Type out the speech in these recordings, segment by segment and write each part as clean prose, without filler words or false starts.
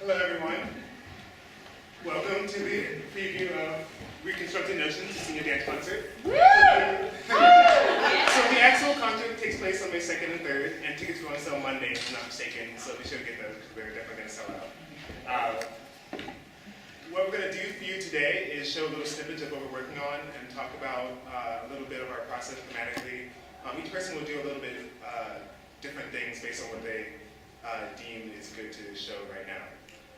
Hello, everyone. Welcome to the preview of Reconstructed Notions, a senior dance concert. So the actual concert takes place on May 2nd and 3rd, and tickets go on sale Monday, if I'm not mistaken, so be sure to get those because they're definitely going to sell out. What we're going to do for you today is show a little snippet of what we're working on and talk about a little bit of our process thematically. Each person will do a little bit different things based on what they deem is good to show right now.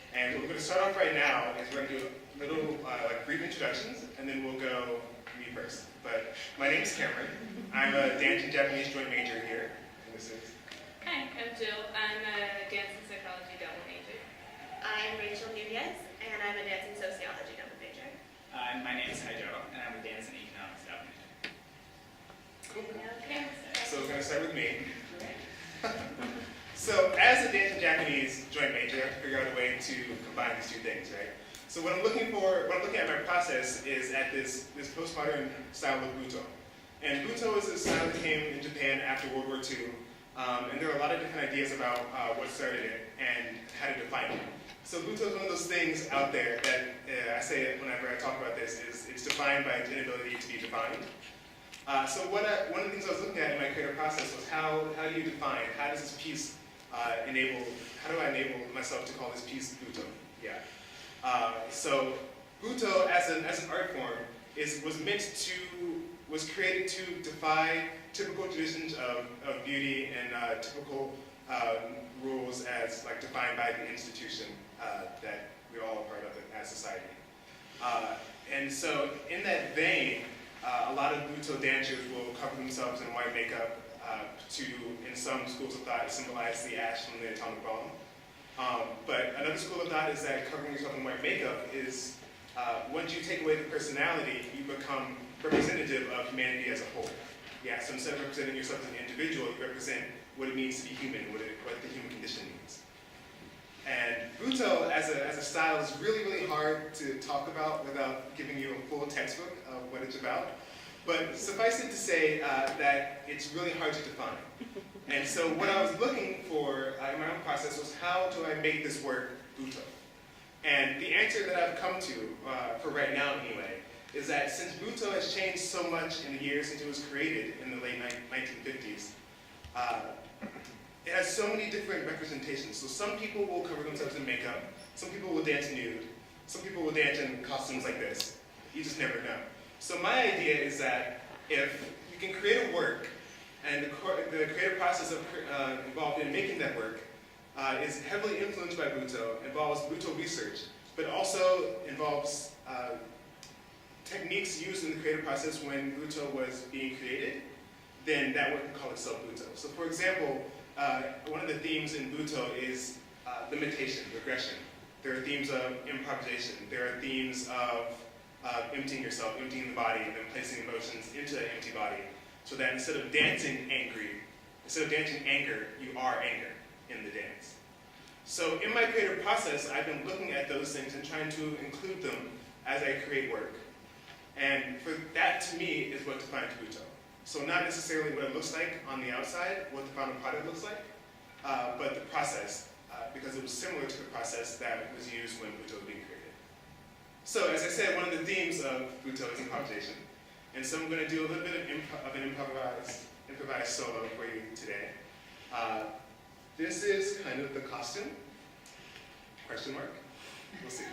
And what we're going to start off right now is we're going to do little brief introductions, and then we'll go me first. But my name is Cameron. I'm a dance and Japanese joint major here. And this is... Hi, I'm Jill. I'm a dance and psychology double major. I'm Rachel Nuñez, and I'm a dance and sociology double major. My name is Joe, and I'm a dance and economics double major. Cool. Okay. So we're going to start with me. So as a dance and Japanese joint major, I have to figure out a way to combine these two things, right? So what I'm looking at my process is at this postmodern style of Buto. And Buto is a style that came in Japan after World War II. And there are a lot of different ideas about what started it and how to define it. So Buto is one of those things out there that I say it whenever I talk about this is it's defined by its inability to be defined. So one of the things I was looking at in my creative process was how do you define, how does this piece how do I enable myself to call this piece Buto? Yeah. So Buto as an art form was created to defy typical traditions of beauty and typical rules as defined by the institution that we're all a part of as society. And so in that vein, a lot of Buto dancers will cover themselves in white makeup to, in some schools of thought, symbolize the ash from the atomic bomb. But another school of thought is that covering yourself in white makeup is, once you take away the personality, you become representative of humanity as a whole. Yeah, so instead of representing yourself as an individual, you represent what it means to be human, what the human condition means. And Buto as a style is really, really hard to talk about without giving you a full textbook of what it's about. But suffice it to say that it's really hard to define. And so what I was looking for in my own process was how do I make this work Buto? And the answer that I've come to, for right now anyway, is that since Buto has changed so much in the years since it was created in the late 1950s, it has so many different representations. So some people will cover themselves in makeup, some people will dance nude, some people will dance in costumes like this. You just never know. So my idea is that if you can create a work, and the creative process involved in making that work is heavily influenced by Buto, involves Buto research, but also involves techniques used in the creative process when Buto was being created, then that work can call itself Buto. So for example, one of the themes in Buto is limitation, regression. There are themes of improvisation. There are themes of emptying yourself, emptying the body, and then placing emotions into an empty body. So that instead of dancing anger, you are anger in the dance. So in my creative process, I've been looking at those things and trying to include them as I create work. And for that, to me, is what defines Buto. So not necessarily what it looks like on the outside, what the final product looks like, but the process, because it was similar to the process that was used when Buto was being created. So as I said, one of the themes of Buto is improvisation. And so I'm going to do a little bit of an improvised solo for you today. This is kind of the costume, question mark, we'll see.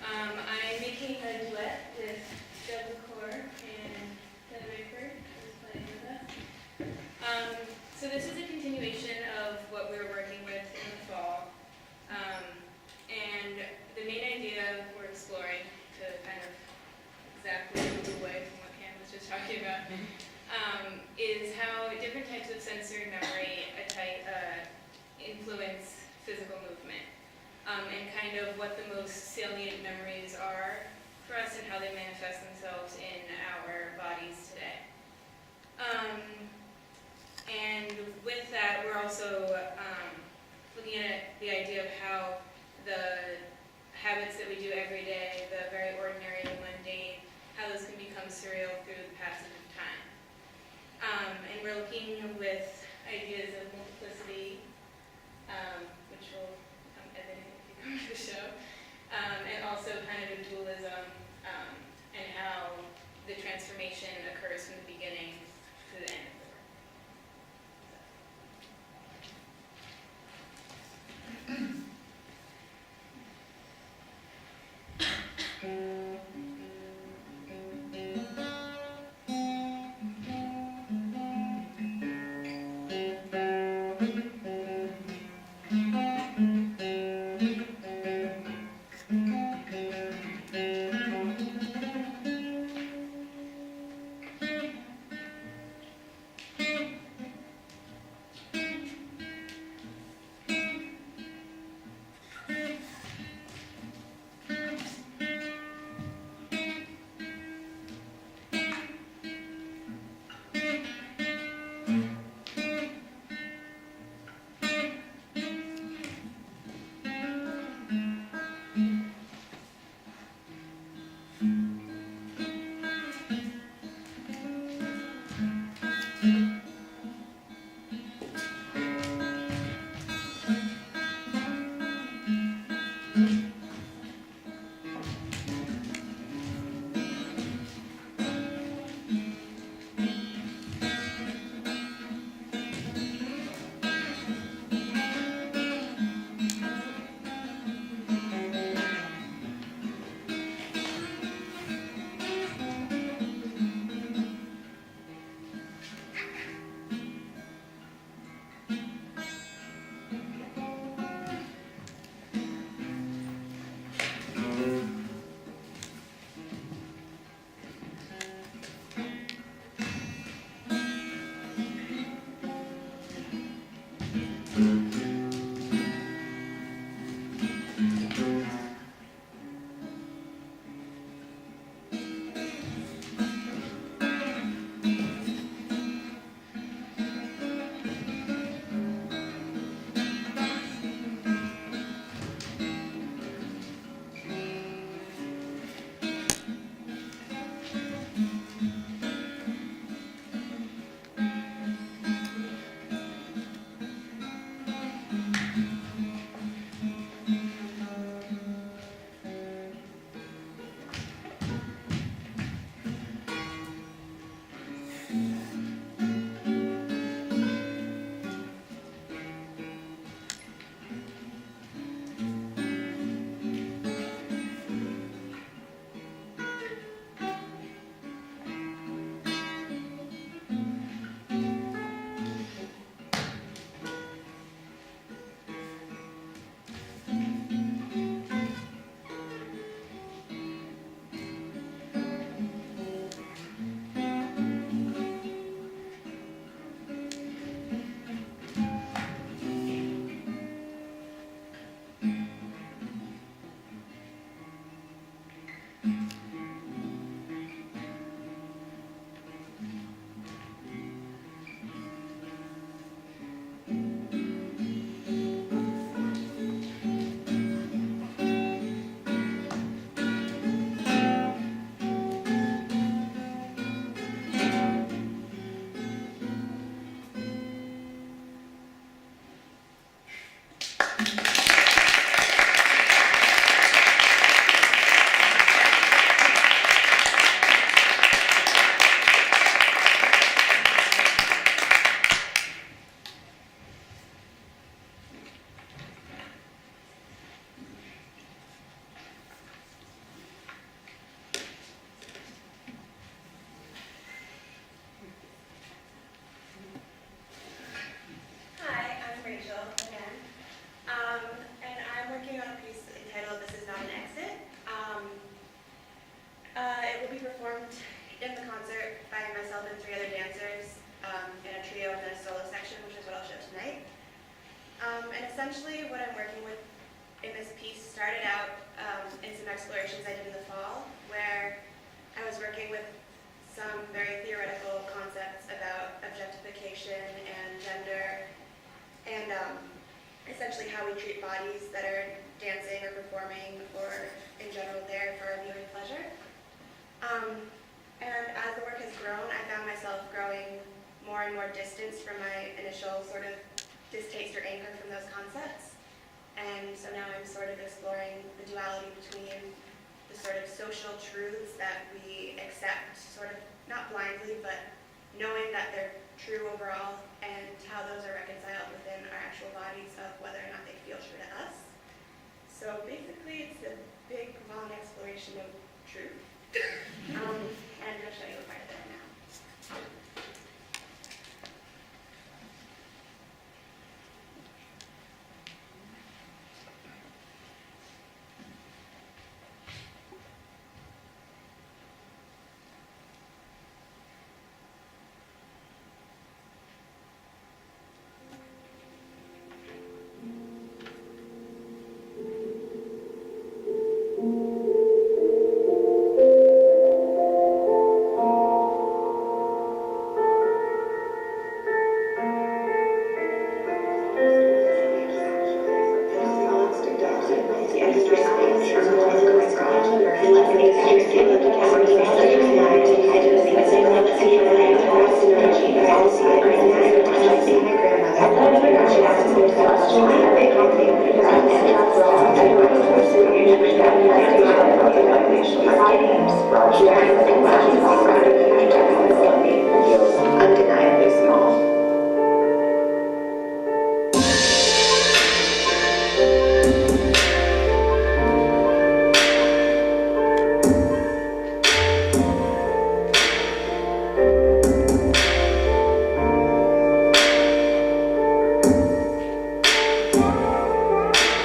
I'm making a duet with Deb McClure and Heather Rayford, who's playing with us. So this is a continuation of what we were working with in the fall. And the main idea we're exploring, to kind of exactly move away from what Cam was just talking about, is how different types of sensory memory influence physical movement, and kind of what the most salient memories are for us and how they manifest themselves in our bodies today. And with that, we're also looking at the idea of how the habits that we do every day, the very ordinary and mundane, how those can become surreal through the passage of time. And we're looking with ideas of multiplicity, which will become evident if you come to the show, and also kind of a dualism, and how the transformation occurs from the beginning to the end of the work. in the concert by myself and 3 other dancers in a trio and then a solo section, which is what I'll show tonight. And essentially what I'm working with in this piece started out in some explorations I did in the fall, where I was working with some very theoretical concepts about objectification and gender, and essentially how we treat bodies that are dancing or performing or in general there for viewing pleasure. And as the work has grown, I found myself growing more and more distanced from my initial sort of distaste or anger from those concepts. And so now I'm sort of exploring the duality between the sort of social truths that we accept, sort of not blindly, but knowing that they're true overall, and how those are reconciled within our actual bodies of whether or not they feel true to us. So basically, it's a big, long exploration of truth. And I'm going to show you a part of it now. Undeniably small.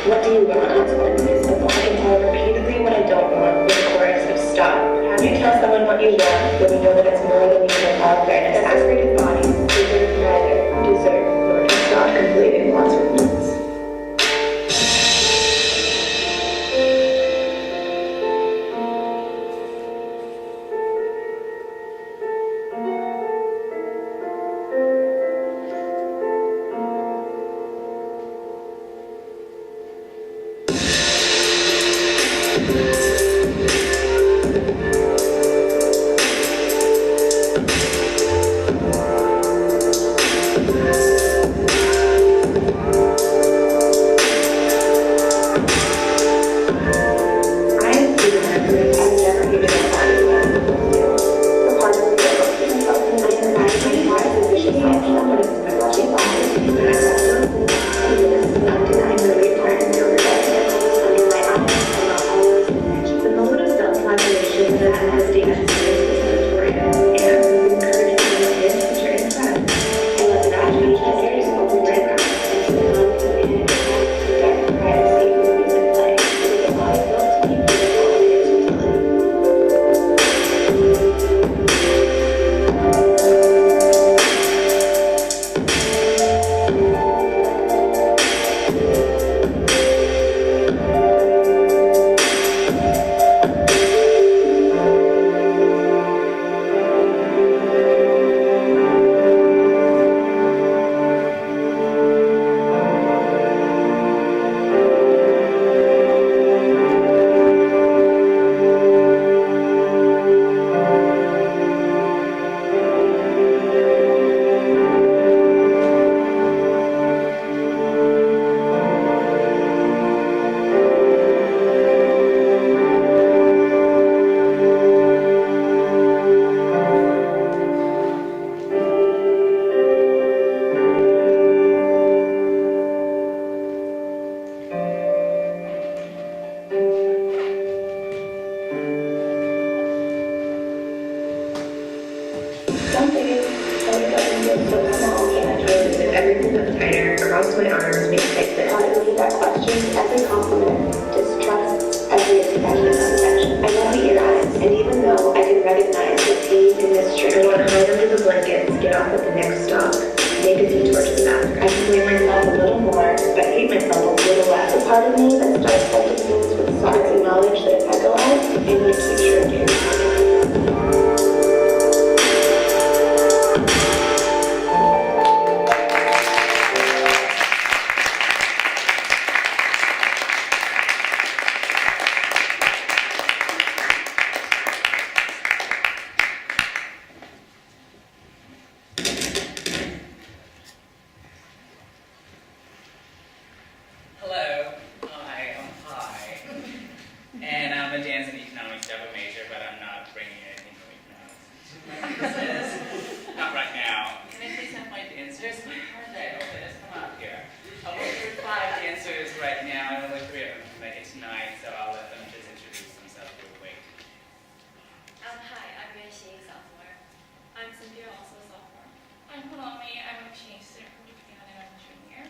What do you want? Consequences. I can tell repeatedly what I don't want with a chorus of stop. How do you tell someone what you want when you know that it's more than you can have fairness? Aspirated bodies deserve neither deserve nor does not completing wants with needs. Across my arms makes like this. Honestly, that questions every compliment, distrusts every expression of affection. I know your eyes, and even though I can recognize the pain want to hide under the blankets, get off at the next stop, make a detour to the bathroom. I can blame myself a little more, but hate myself a little less. The part of me that starts second things with solid knowledge that if I go out, it would keep shrinking. Hello, hi, and I'm a dance and economics double major, but I'm not bringing anything from economics. Not right now. Can I please have my dancers? Where are they? Okay, let's come up here. I'll look for 5 dancers right now, and only 3 of them can make it tonight, so I'll let them just introduce themselves real quick. Hi, I'm Rachel, sophomore. I'm Cynthia, also a sophomore. I'm Palami, I'm a exchange student from Japan and I'm a junior.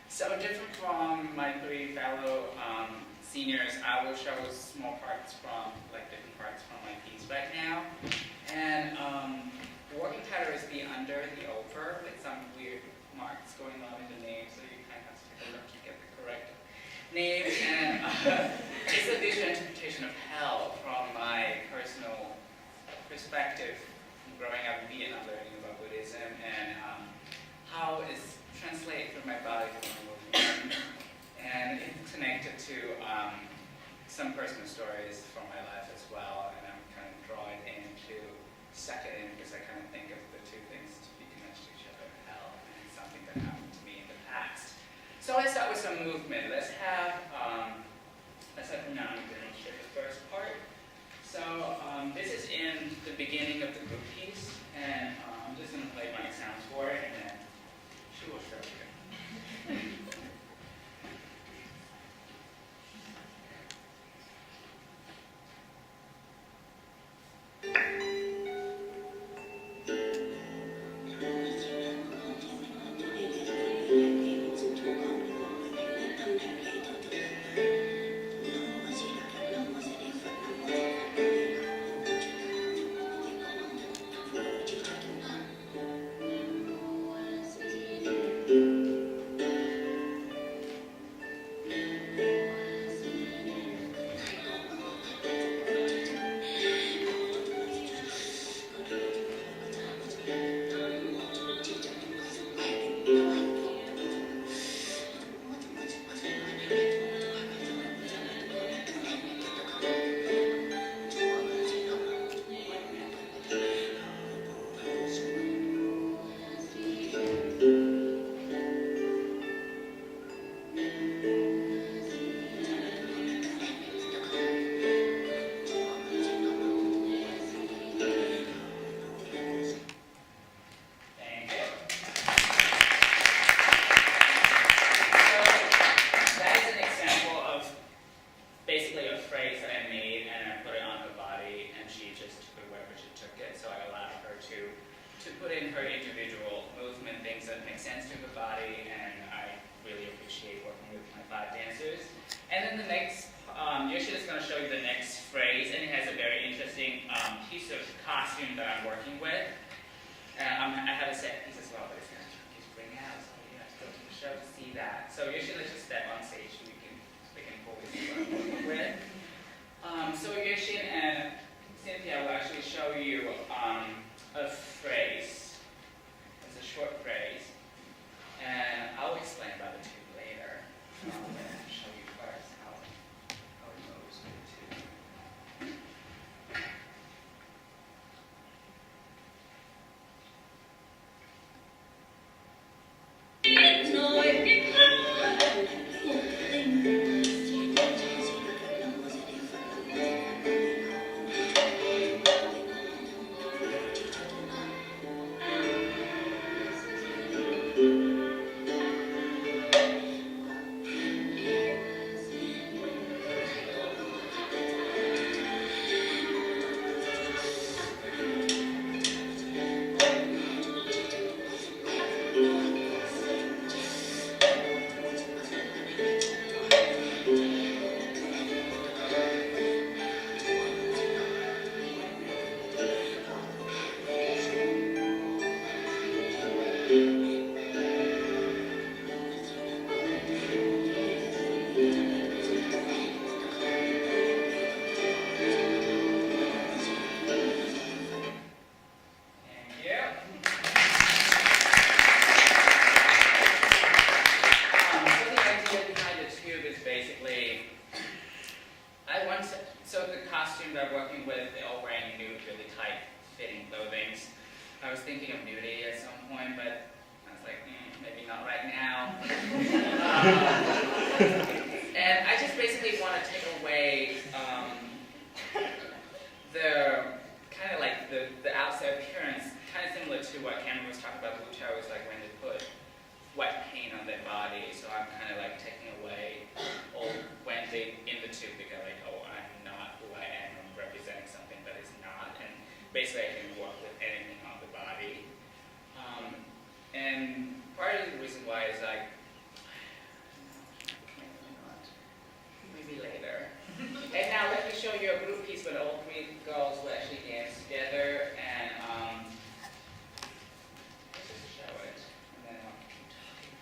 So different from my 3 fellow seniors, I will show small parts from, different parts from my piece right now. And the working title is the under, the over, with some weird marks going on in the name, so you kind of have to take a look to get the correct name. And it's a visual interpretation of hell from my personal perspective from growing up in Vietnam, learning about Buddhism, and how it's translated through my body to my movement. And it's connected to some personal stories from my life as well, and I'm kind of drawing in to suck it in because I kind of think of the 2 things to be connected to each other, hell and something that happened to me in the past. So let's start with some movement. Let's have now demonstrate the first part. So this is in the beginning of the group piece, and I'm just going to play my sounds for it, and then she will show you. costumes I'm working with, they're all wearing nude, really tight-fitting clothing. I was thinking of nudity at some point, but I was like, maybe not right now. And I just basically want to take away the kind of like the outside appearance, kind of similar to what Cameron was talking about. Blue is like when they put wet paint on their body. So I'm kind of like taking away, or when they in the tube they go like, oh, I'm not who I am. I'm representing something that is not, and basically I can work with anything on the body. And part of the reason why is like, maybe later. And now let me show you a group piece where all three girls will actually dance together, and let's just show it, and then I'll keep talking.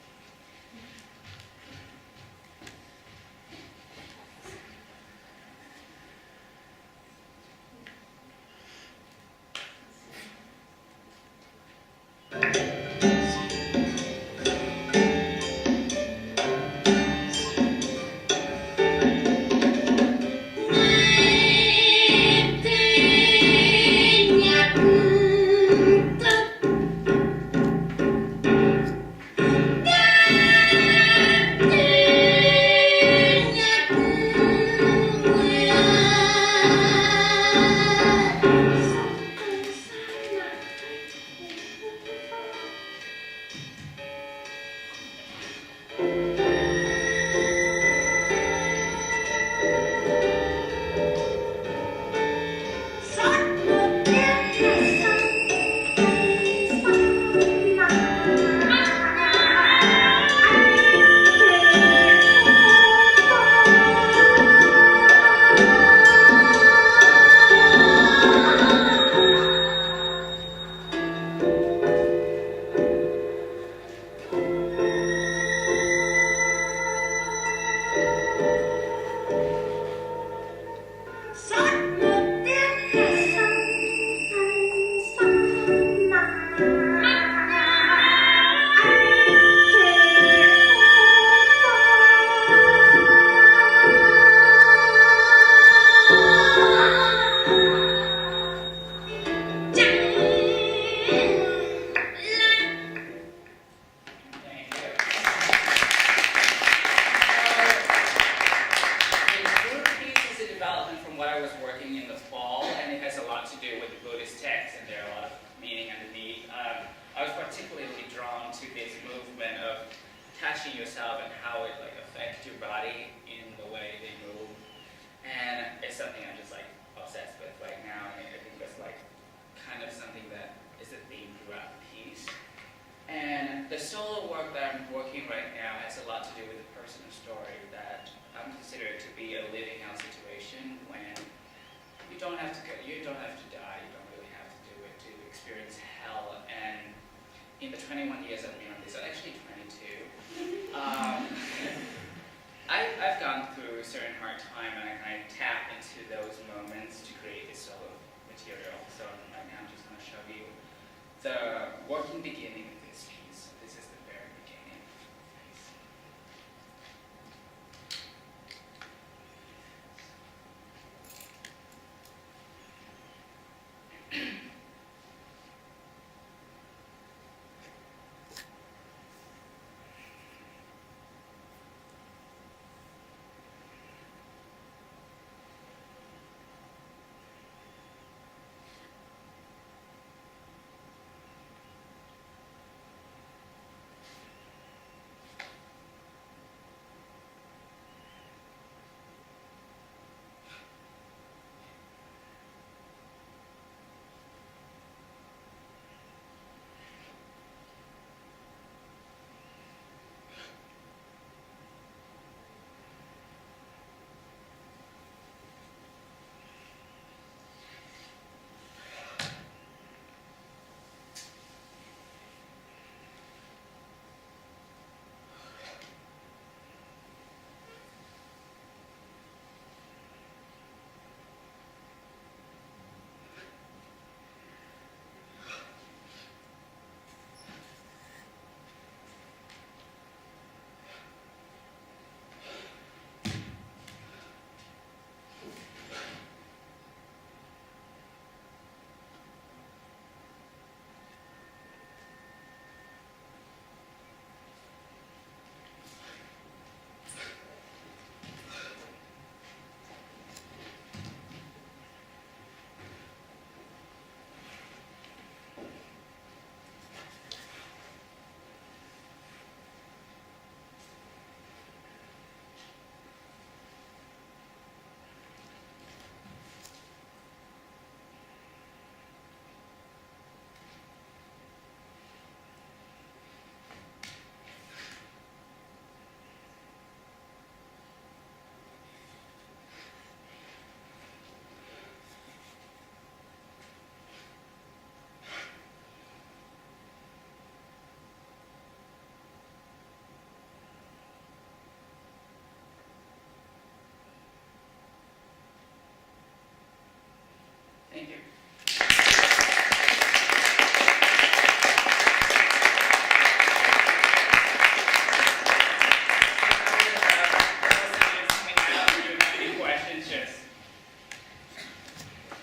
Thank you.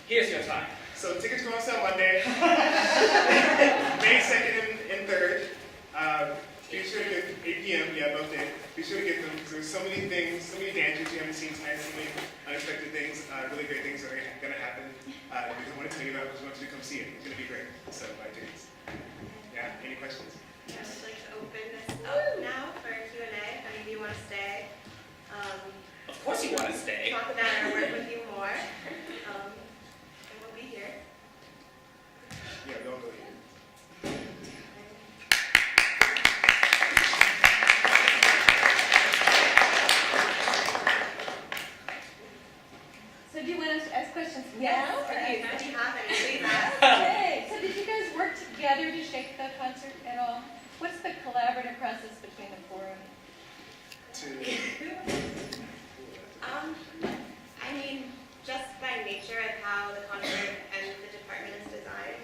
Here's your time. So tickets go on sale Monday, May 2nd and 3rd. Be sure to get 8 p.m. Yeah, both days. Be sure to get them because there's so many things, so many dancers you haven't seen tonight, so many unexpected things, really great things that are going to happen. We don't want to tell you about because we want you to come see it. It's going to be great. So buy tickets. Yeah. Any questions? Yeah, I'd like to open this up now for Q&A. If any of you want to stay, Of course you want to stay. talk about or work with you more, and we'll be here. Yeah, we all go here. So do you want us to ask questions Yes, now? if you have any, please ask. Okay, so did you guys work together to shape the concert at all? What's the collaborative process between the four of you? I mean, just by nature of how the concert and the department is designed,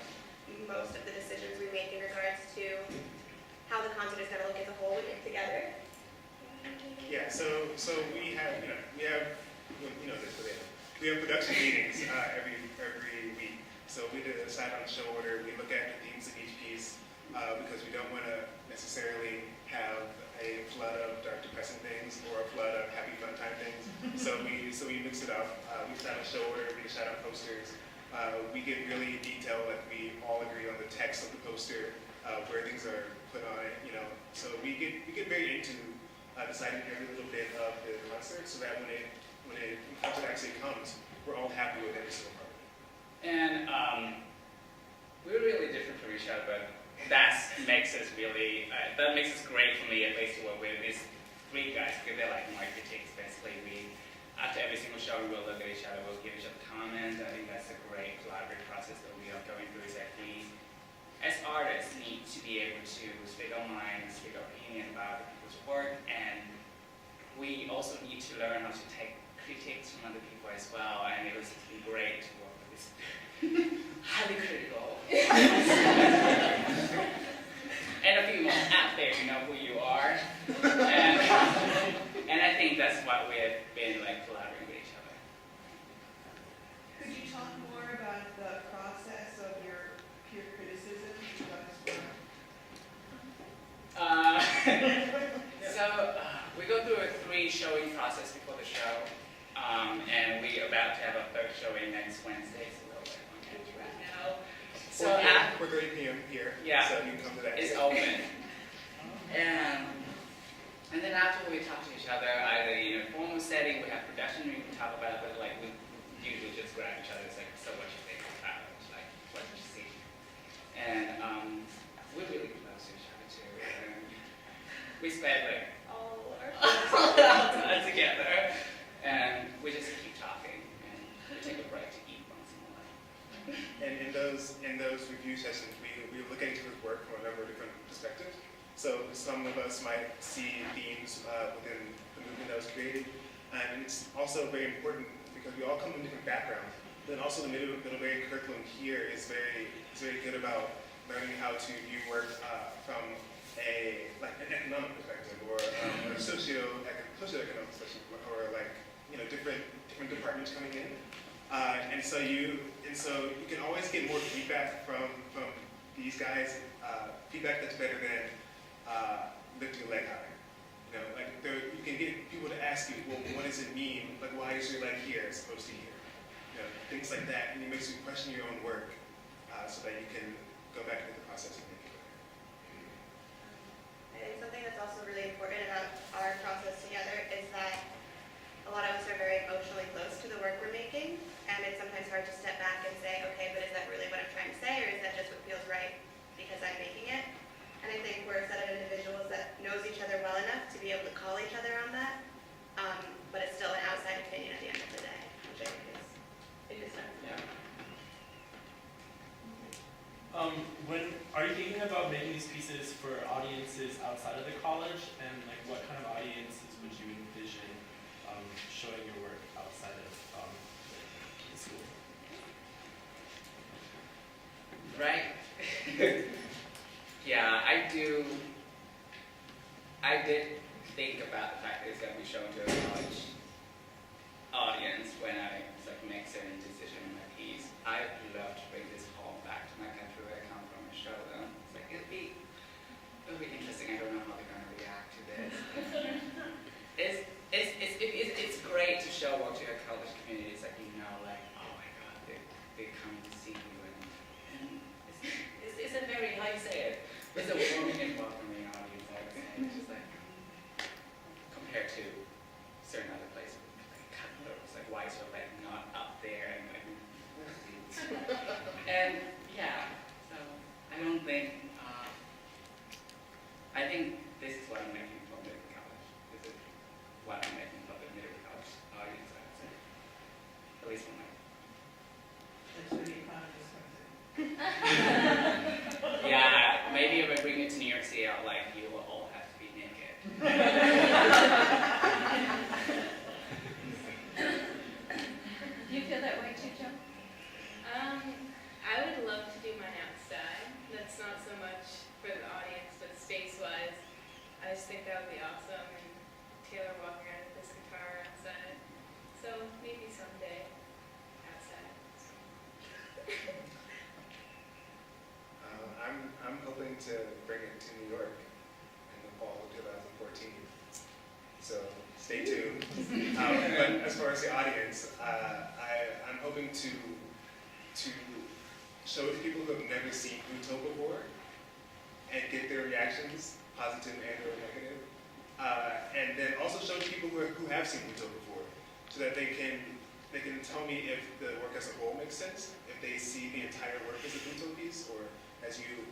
most of the decisions we make in regards to how the concert is going to look as a whole, we get together. Yeah. So we have this, but we have production meetings every week. So we decide on the show order. We look at the themes of each piece because we don't want to necessarily have a flood of dark, depressing things or a flood of happy, fun time things. So we mix it up. We decide on show order. We decide on posters. We get really detailed. Like we all agree on the text of the poster, where things are put on it. So we get very into deciding every little bit of the concert, so that when the concert actually comes, we're all happy with every single part of it. And we're really different from each other, but that makes us great for me, at least, to work with these three guys, because they're like architects, basically. After every single show, we will look at each other, we'll give each other comments. I think that's a great collaborative process that we are going through, is that we, as artists, need to be able to speak our minds, speak our opinion about people's work, and we also need to learn how to take critiques from other people as well, and it was great to work with this highly critical and a few more out there, you know who you are, and I think that's what we have been like collaborating with each other. Could you talk more about the process of your peer criticism? We go through a 3 showing process before the show, and we're about to have a 3rd showing next Wednesday, so we're working on it right now. So 4:30 p.m. here. Yeah. So you can come to that. It's open. And then after we talk to each other, either in a formal setting, we have production, we can talk about it, but like we usually just grab each other. It's like, so what you think about it? Like, what did you see? And we're really close to each other too. And we spend like all our time together, and we just keep talking, and we take a break to eat once in a while. And in those review sessions, we look at each other's work from a number of different perspectives. So some of us might see themes within the movement that was created, and it's also very important because we all come from different backgrounds. Then also the Middlebury curriculum here is very good about learning how to view work from an economic perspective or a socio-economic perspective, or like different departments coming in, and so you can always get more feedback from these guys, feedback that's better than lifting a leg high. You can get people to ask you, well, what does it mean? Like, why is your leg here as opposed to here? Things like that, and it makes you question your own work, so that you can go back into the process and make it better. I think something that's also really important about our process together is that a lot of us are very emotionally close to the work we're making, and it's sometimes hard to step back and say, okay, but is that really what I'm trying to say, or is that just what feels right because I'm making it? And I think we're a set of individuals that knows each other well enough to be able to call each other on that, but it's still an outside opinion at the end of the day, which I think is nice. Yeah. Are you thinking about making these pieces for audiences outside of the college, and like what kind of audiences would you envision showing your work outside of the school? Yeah, I did think about the fact that it's going to be shown to a college audience when I make certain decisions in my piece. I'd love to bring this home back to my country where I come from and show them. It'll be interesting. I don't know how they're going to react to this. It's great to show what to your college community. It's oh my God, they're coming to see you, and it's a very, how you say it, it's a warming and welcoming audience, I would say. It's just compared to certain other places, why is it not up there and and yeah, so I don't think I think this is what I'm making from Middlebury College. This is what I'm making from the Middlebury College audience, I would say. At least from my That's what the economist comes in. yeah, maybe if I bring it to New York City, you will all have to be naked. Do you feel that way too, Joe? I would love to do mine outside. That's not so much for the audience, but space-wise, I just think that would be awesome. And Taylor walking around with this guitar outside. So maybe someday outside. I'm hoping to bring it to New York in the fall of 2014. So stay tuned. But as far as the audience, I'm hoping to show it to people who have never seen Buto before and get their reactions, positive and or negative. And then also show it to people who have seen Buto before, so that they can tell me if the work as a whole makes sense, if they see the entire work as a Buto piece, or as you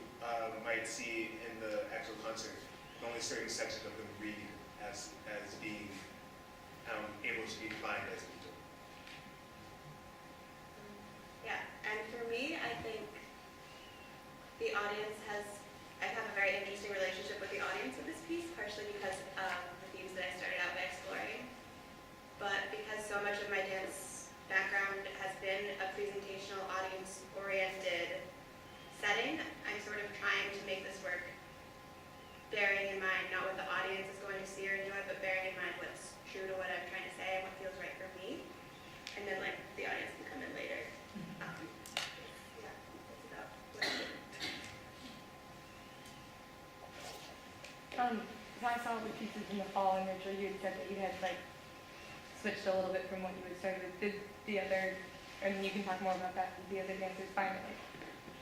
might see in the actual concert, only certain sections of them read as being able to be defined as Buto. Yeah, and for me, I think the audience I have a very interesting relationship with the audience with this piece, partially because of the themes that I started out by exploring, but because so much of my dance background has been a presentational, audience-oriented setting, I'm sort of trying to make this work bearing in mind not what the audience is going to see or enjoy, but bearing in mind what's true to what I'm trying to say and what feels right for me, and then the audience can come in later. Yeah, that's about what I did. So I saw the pieces in the fall, and Rachel, you had said that you had switched a little bit from what you had started with. Did the other, and you can talk more about that, the other dancers find it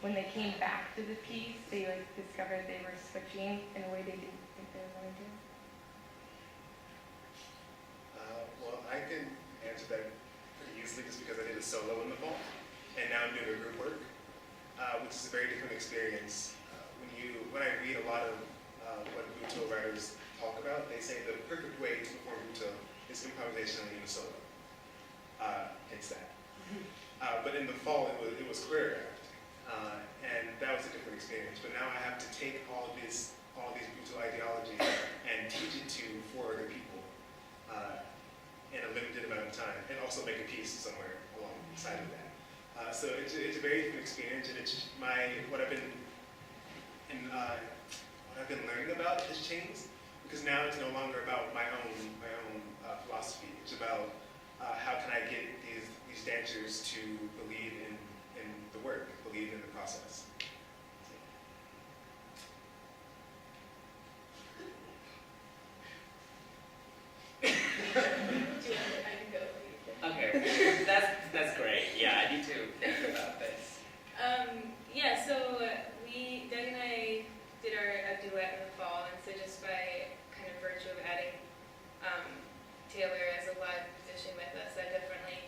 when they came back to the piece, they discovered they were switching in a way they didn't think they were going to? Well, I can answer that pretty easily just because I did a solo in the fall, and now I'm doing a group work, which is a very different experience. When I read a lot of what Buto writers talk about, they say the perfect way to perform Buto is improvisation in a solo. Hence that. But in the fall, it was choreographed, and that was a different experience. But now I have to take all these Buto ideologies and teach it to 4 other people in a limited amount of time, and also make a piece somewhere alongside of that. So it's a very different experience, and it's what I've been learning about has changed, because now it's no longer about my own philosophy. It's about how can I get these dancers to believe in the work, believe in the process. Okay, that's great. Yeah, I need to think about this. Yeah, so Doug and I did a duet in the fall, and so just by kind of virtue of adding Taylor as a live musician with us, that definitely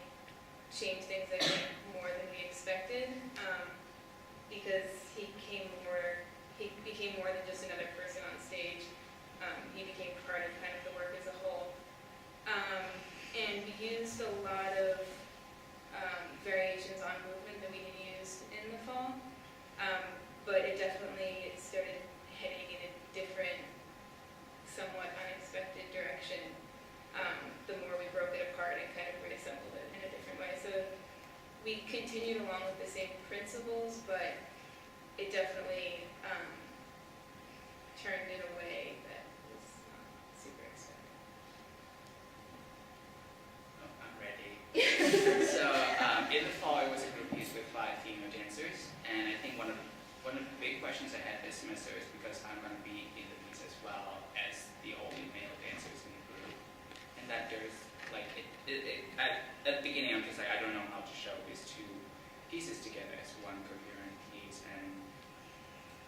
changed things, I think, more than we expected, because he became more than just another person on stage. He became part of kind of the work as a whole. And we used a lot of variations on movement that we had used in the fall, but it definitely started heading in a different, somewhat unexpected direction the more we broke it apart and kind of reassembled it in a different way. So we continued along with the same principles, but it definitely turned in a way that was not super expected. Oh, I'm ready. So in the fall, it was a group piece with 5 female dancers, and I think one of the big questions I had this semester is because I'm going to be in the piece as well as the only male dancers in the group, and that there's like at the beginning I'm just like I don't know how to show these 2 pieces together as one coherent piece, and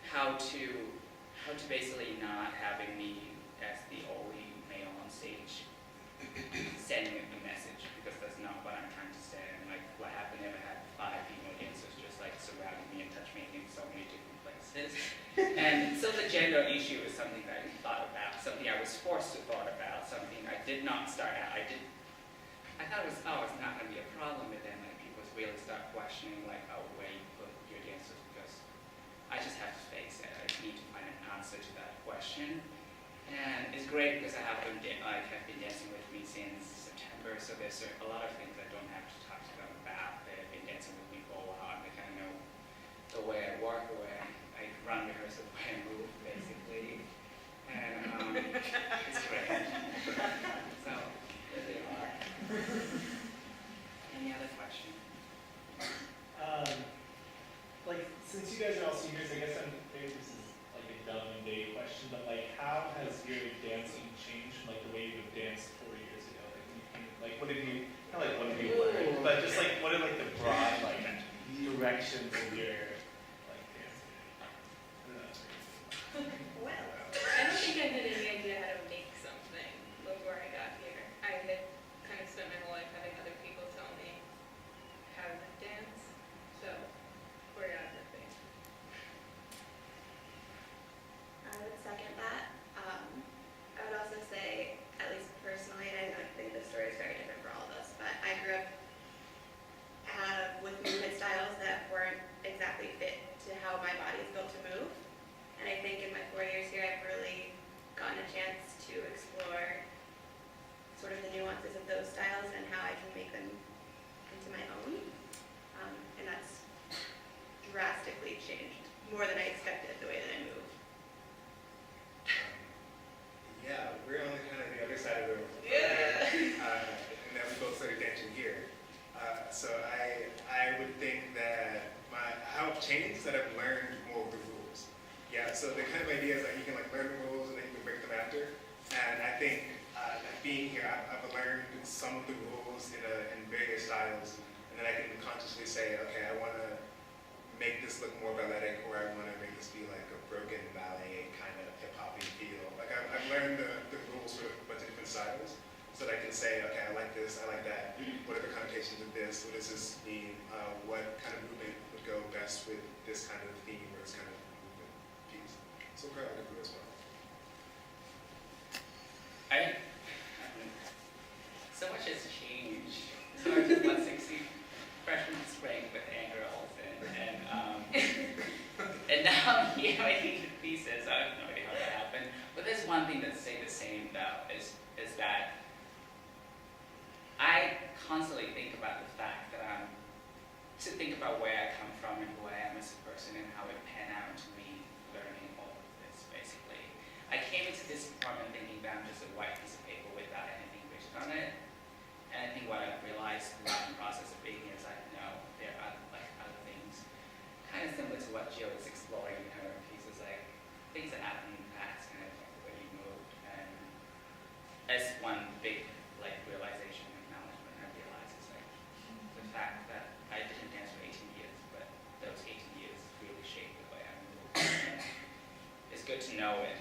how to basically not having me as the only male on stage sending the message, because that's not what I'm trying to say. And like what happened if I had 5 female dancers just like surrounding me and touch me in so many different places. And so the gender issue is something that I thought about, something I was forced to thought about, something I did not start out. I thought it was it's not going to be a problem, but then like people really start questioning like where you put your dancers, because I just have to face it. I need to find an answer to that question. And it's great because I have them have been dancing with me since September, so there's a lot of things I don't have to talk to them about. They've been dancing with me for a while, and they kind of know the way I work, the way I run rehearsal, the way I move, basically. And it's great. So there they are. Any other question? Like, since you guys are all seniors, I guess maybe this is like a dumb and day question, but like, how has your dancing changed from like the way you would dance 4 years ago? Like, when you came, like, what have you, not like what have you learned, but just like, what are like the broad like directions of your like dancing? I don't know. Well, I don't think I had any idea how to make something before I got here. I had kind of spent my whole life having other people tell me how to dance, so choreography. I would second that. I would also say, at least personally, and I think the story is very different for all of us, but I grew up with movement styles that weren't exactly fit to how my body is built to move. And I think in my 4 years here, I've really gotten a chance to explore sort of the nuances of those styles and how I can make them into my own. And that's drastically changed, more than I expected, the way that I move. Yeah, we're on kind of the other side of the room. Yeah. And then we both started dancing here. So I would think that how I've changed is that I've learned more of the rules. Yeah, so the kind of idea is that you can like learn the rules and then you can break them after. And I think being here, I've learned some of the rules in various styles, and then I can consciously say, okay, I want to make this look more balletic, or I want to make this be like a broken ballet kind of hip-hoppy feel. Like I've learned the rules for a bunch of different styles, so that I can say, okay, I like this, I like that. What are the connotations of this? What does this mean? What kind of movement would go best with this kind of theme or this kind of movement piece? So choreography as well. So much has changed. So I just left 60 freshman spring with Ann girls, and now I'm here making the pieces. I have no idea how that happened. But there's one thing that stayed the same though, is that I constantly think about the fact that think about where I come from and who I am as a person and how it panned out to me learning all of this, basically. I came into this department thinking that I'm just a white piece of paper without anything written on it. And I think what I realized throughout the process of being here is I know there are like other things, kind of similar to what Jill is exploring in her pieces, like things that happened in the past kind of affect the way you moved. And as one big like realization and acknowledgement I realized is like the fact that I didn't dance for 18 years, but those 18 years really shaped the way I moved. And it's good to know it